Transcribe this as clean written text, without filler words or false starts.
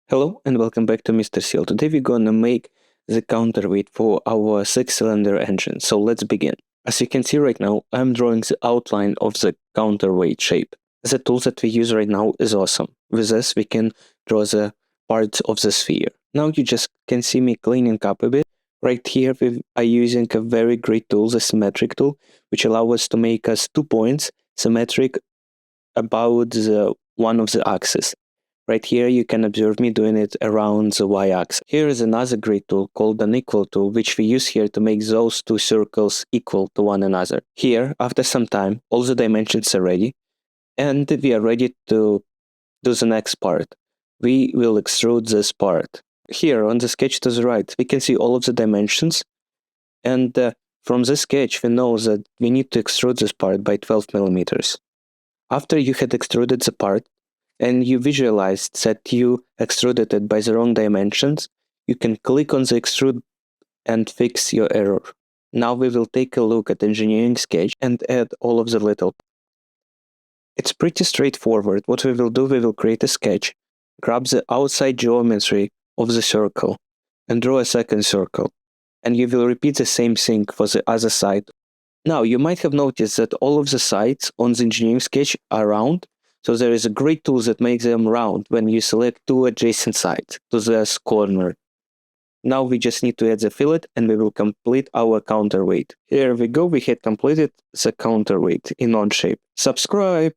Hello and welcome back to Mr. Seal. Today we're gonna make the counterweight for our 6-cylinder engine. So let's begin. As you can see right now, I'm drawing the outline of the counterweight shape. The tool that we use right now is awesome. With this we can draw the parts of the sphere. Now you just can see me cleaning up a bit. Right here we are using a very great tool, the symmetric tool, which allows us to make us 2 points symmetric about the one of the axes. Right here, you can observe me doing it around the y-axis. Here is another great tool called an equal tool, which we use here to make those two circles equal to one another. Here, after some time, all the dimensions are ready, and we are ready to do the next part. We will extrude this part. Here, on the sketch to the right, we can see all of the dimensions, and from this sketch, we know that we need to extrude this part by 12 millimeters. After you had extruded the part, and you visualized that you extruded it by the wrong dimensions, you can click on the extrude and fix your error. Now we will take a look at engineering sketch and add all of the little. It's pretty straightforward. What we will do, we will create a sketch, grab the outside geometry of the circle, and draw a second circle. And you will repeat the same thing for the other side. Now, you might have noticed that all of the sides on the engineering sketch are round. So there is a great tool that makes them round when you select two adjacent sides to this corner. Now we just need to add the fillet and we will complete our counterweight. Here we go, we had completed the counterweight in Onshape. Subscribe!